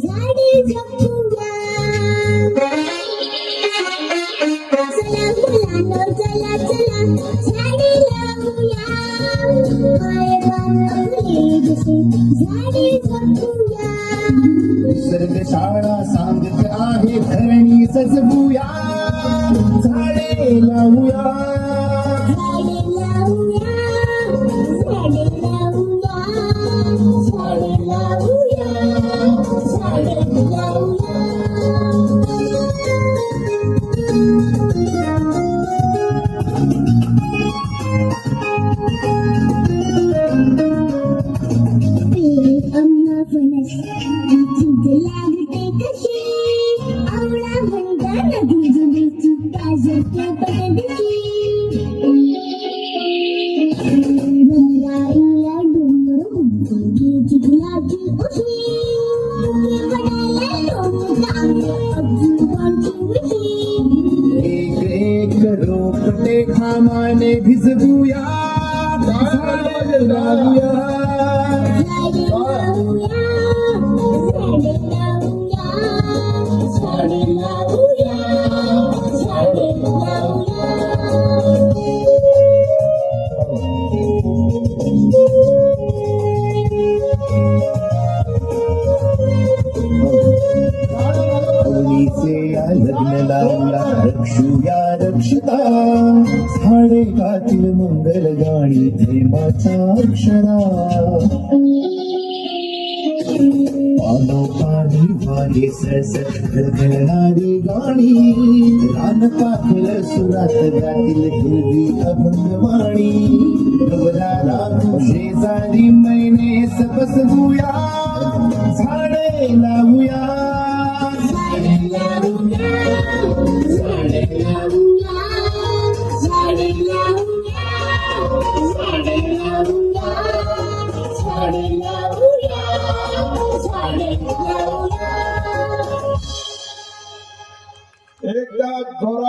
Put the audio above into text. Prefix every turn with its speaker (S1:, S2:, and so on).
S1: झाडे जपूया, चला मुलांनो चला चला झाडे लावूया, माय बाप आपले जसे झाडे जपूया.
S2: निसर्ग शाळा सांगत आहे धरणी सजवूया, झाडे लावूया,
S1: झाडे लावूया, झाडे लावूया, झाडे लावूया, झाडे लावूया. अम्मा फणस चिंच लागते कशी, आवळा भंगा नदी जुडीची काजळते पटदशी. डोंगराईला डोंगर उंची चिखलाची उशी, वडाला लोणचं अगदी उशी.
S2: एक एक रोपटे खामाने भिजवूया, झाडे लावूया,
S1: झाडे लावूया, झाडे लावूया, झाडे लावूया, झाडे लावूया.
S2: आवडीचे या लग्न लावला रक्षूया रक्षता, झाडे गातील मंगल गाणी प्रेमाचा अक्षरा. पाणी वारे सरसर घडघडणारी गाणी, रान पाखल सुरात गातील हिरवी अभंगवाणी. डोलाला शेजारी मैने बसवूया, झाडे लावूया,
S1: झाडे लावूया, झाडे लावूया, झाडे लावूया, झाडे लावूया, झाडे लावूया, झाडे लावूया.
S2: एकदा जोरात